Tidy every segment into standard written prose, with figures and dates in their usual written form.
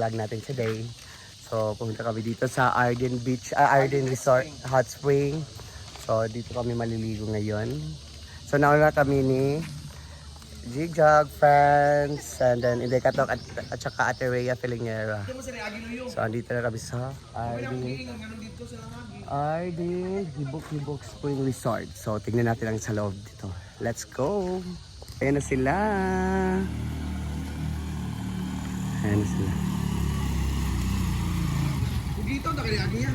vlog natin today. So, pumunta kami dito sa Arden Beach, Arden Resort Hot Spring. So, dito kami maliligo ngayon. So, nauna kami ni Jigjag, friends, and then Inday Katok at saka Ate Rhea Filingera. So, andito na kami sa Arden Hibok Spring Resort. So, tingnan natin ang sa loob dito. Let's go! Ayan na sila. Ayan na sila. Dito na kaya niya.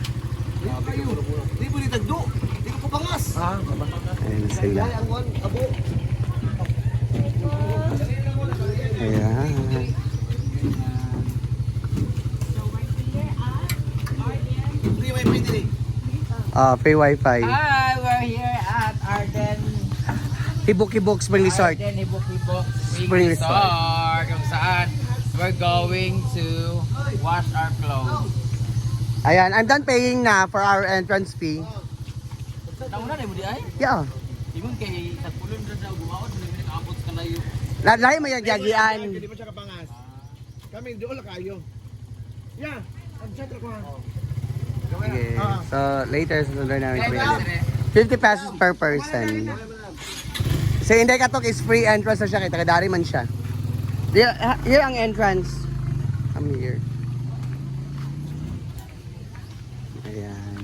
Di mo ditagdo. Di ko pangas. Ayan na sila. Abo. Ayan. Free wifi din. Free wifi. Hi, we're here at Arden Hibok Spring Resort. Arden Hibok Spring Resort kung saan we're going to wash our clothes. Ayan, I'm done paying na for our entrance fee. Nauna na mo di ay? Yeah. Ibon kay tagpulon na daw gumaon hindi mo nakaabot ka layo. Lahat mo yung jagian. Hindi mo siya kapangas. Kami doon lang kayo. Yeah. Ang chatro ko ha. Okay. So, later, sunod namin kami. 50 pesos per person. So, Inday Katok is free entrance na siya. Kaya taga-dari man siya. Here ang entrance. Come here. Ayan.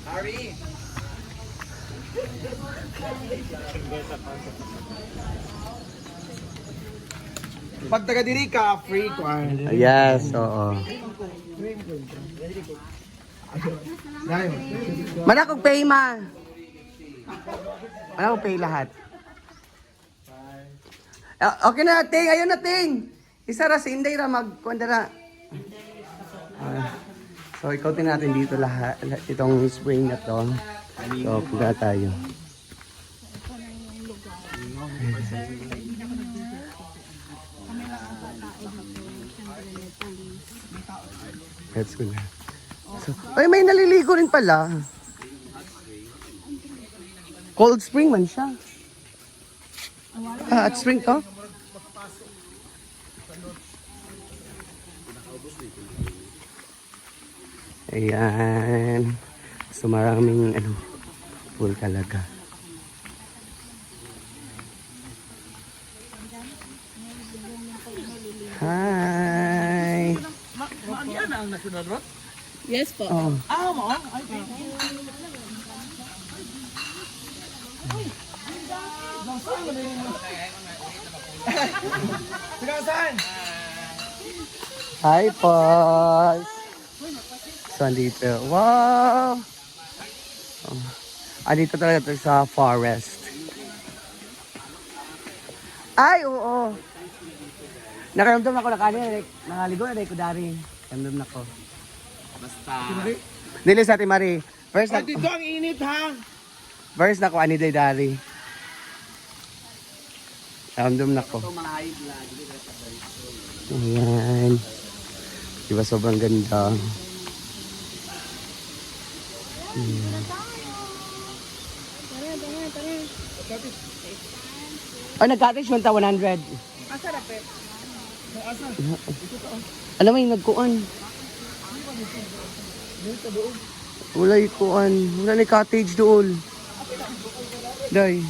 Ari. Pag taga diri ka, free ko. Yes, oo. Mana kong pay ma. Mana kong pay lahat. Okay na, Ting. Ayun na, Ting. Isa ra si Inday ra magkwanda ra. So, ikotin natin dito lahat. Itong spring na to. So, punta tayo. Let's go na. So, ay, may naliligo rin pala. Cold spring man siya. At spring to? Ayan. So maraming pool talaga. Hi! Yan ang national road? Yes po. Oh. Mo. Taga saan? Hi, Pos! So, andito. Wow! Andito talaga ito sa forest. Ay, oo! Nakaramdam ako na kanina. Nakaligo na ko dari. Nakaramdam na ko. Basta. Dili sa Ate Marie. First na, Dito ang init ha. first na ko ani day dari. Nakaramdam na ko. Ayan. Diba sobrang ganda. Oh, nag-cottage 1,100. Asa na pe? Alam mo yung nagkuan. Wala yung kuan. Wala na yung cottage doon. Day.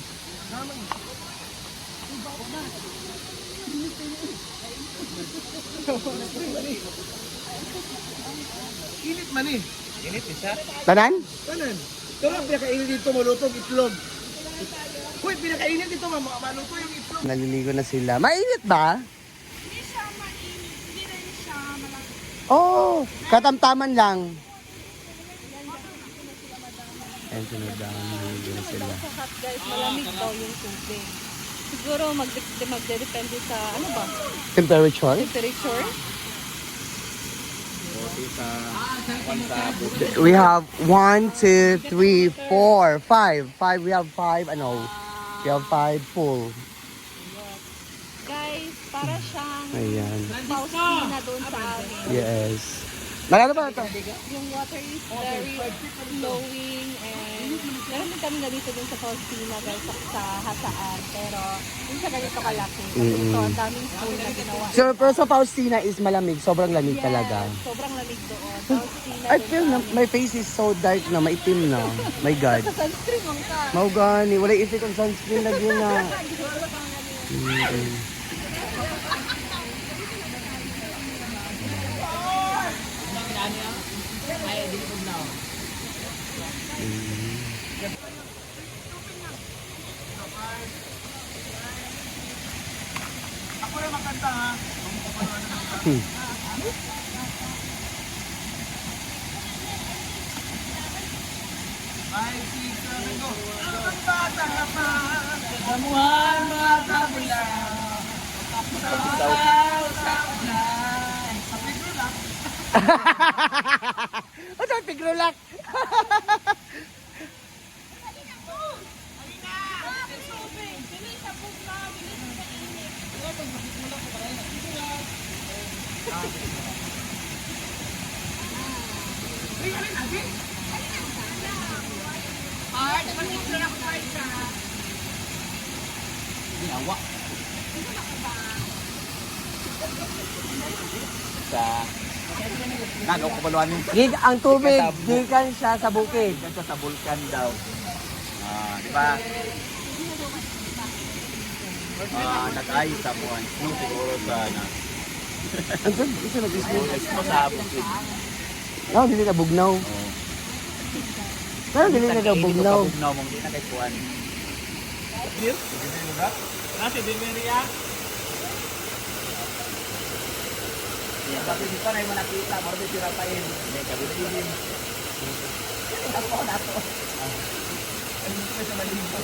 Init man eh. Init siya. Tanan? Kanan. Tulog pinakainit dito malutong itlog. Uy, pinakainit dito maluto yung itlog. Naliligo na sila. Mainit ba? Hindi siya mainit. Hindi rin siya malaki. Oh, katamtaman lang. Ayan, sunod lang. Naliligo na sila. Sa hot guys, malamig daw yung tubig. Siguro magdedepende sa ano ba? Temperature? Temperature? We have 1, 2, 3, 4, 5. We have 5, we have 5 full. Guys, para siyang Ayan. pausina doon sa amin. Yes. Magano ba ito? Yung water is very flowing and meron din kami ganito dun sa Faustina guys sa Hasaan. Pero hindi siya ganito kalaki. Kasi ito ang daming pool na ginawa. So, pero sa Faustina is malamig. Sobrang lamig talaga. Sobrang lamig doon. Faustina I doon feel na, sa my face is so dark na, maitim na. My God. Sa sunscreen lang ka. Mau gani, wala effect ang sunscreen lagi na. Ako na makanta ha. Five, six, seven, go. Ang bata ka pa. Damuhan mga kabula. Sabaw sa ulan. Sa pigro lang. Ano sa pigrulak? Nagaw ko paluan mo. Gig ang tubig, gikan siya sa bukid. Dito sa vulkan daw. Di ba? Nag-ay sa buwan. Siguro sa Ang tubig, isa nag-ismo. sa bukid. No, dili na bugnaw. Pero dili na daw bugnaw. Bugnaw mong di na kay kuwan. Nasi Dimeria. Tapi dito na yung nakita, maro di tirapain. May kabitin. Ako na to. Ano ko sa maligo?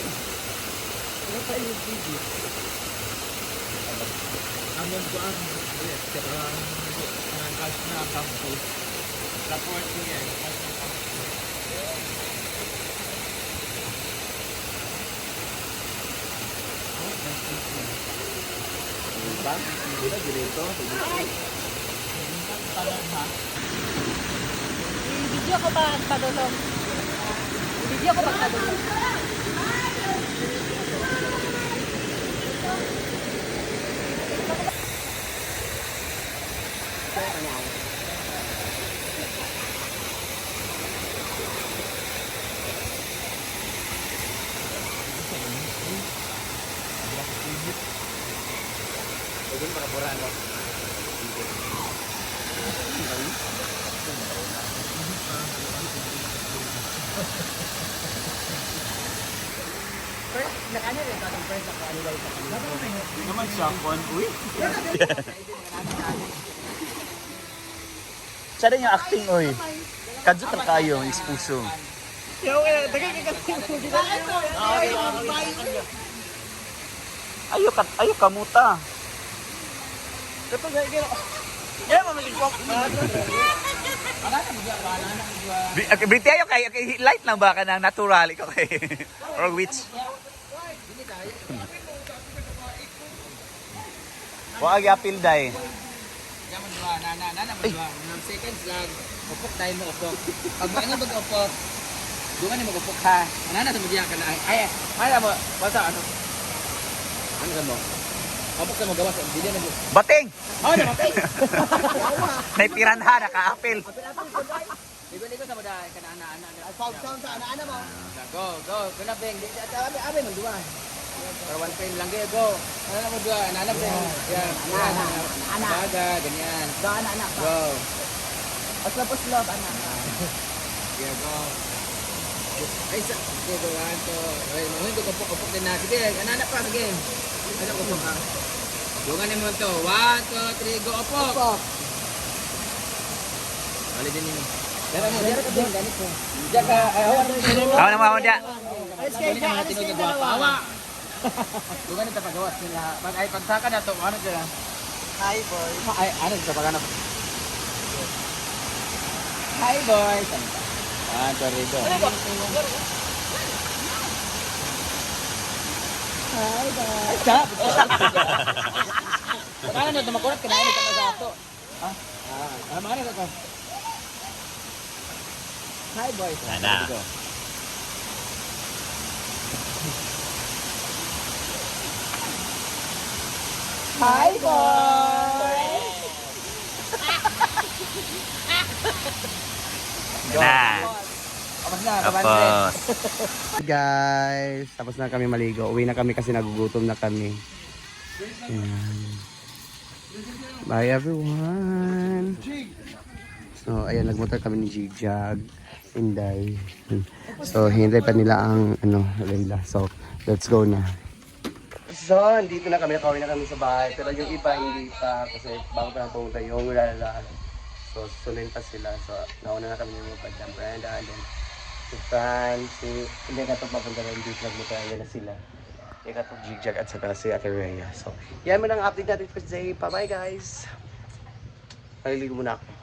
Ano pa yung TV? Amon ko ang kas na campus. Report ko yan. Diba? Dito, dito. I-video ko ba ang padulong? I-video ko ba ang padulong? Naman siya, kuwan. Uy. Siya rin yung acting, oy. Kadyo ka kayo, expuso. Ayo kamuta. Briti ayo kay light lang ba ka ng natural ikaw kay or which? Wag yapil dai. Yaman dua, nana mo dua. 9 seconds lang. Upok tayo mo upok. Pag ano mag-upok, doon ni mag-upok ha. Nana sa magyan ka na. Ay mo. Basta ano? Ano ka mo? Upok ka mo gawas. Hindi na mo. Bating. Oh, na matay. May piranha naka-apil. Ligo-ligo sa mo dahil ka na ana-ana. Sound sa ana-ana mo. Go. Kuna beng. Abe man dua. Para one frame lang kayo, go. Ano na mo dua? Ana-ana beng. Yan. Ana. Baga, ganyan. Go, ana-ana. Go. Paslap, ana. Yeah, go. Ay, sige, go, one, two. Ay, mahuhin ko kapok din na. Sige, ana-ana pa, sige. Ano ko pa? Dungan mo to. 1, 2, 3, go, opok. Bali din ini. Dara ka din, ganit mo. Diyan ka, Awan na mo dia. Dungan ito pagawas nila. Pag ay pagsaka na to, ano dyan? Hi, boy. Ay, ano dito, pag ano? Hi, boy. Sorry, go. Hi, boy. Stop! Paano na, tumakulat ka na, ano ka na sa ato? Ha? Ano ka? Hi, boys. Sana. Go. Hi, boys. Na. Tapos na, Tapos. Guys, tapos na kami maligo. Uwi na kami kasi nagugutom na kami. Ayan. Bye everyone. So, ayan, nagmotor kami ni Jigjag. Inday. So, hintay pa nila ang, Layla. So, let's go na. So, dito na kami. Nakawin na kami sa bahay. Pero yung iba, hindi pa. Kasi bago pa na pumunta yung Lala. So, sunin pa sila. So, nauna na kami yung Padang Brenda. And then, si Fran, hindi ka ito papunta rin dito. Nagmotor na sila. Ika ito Jigjag at saka si Ate Rhea. So, yan mo na ang update natin for today. Bye-bye guys. Maliligo muna ako.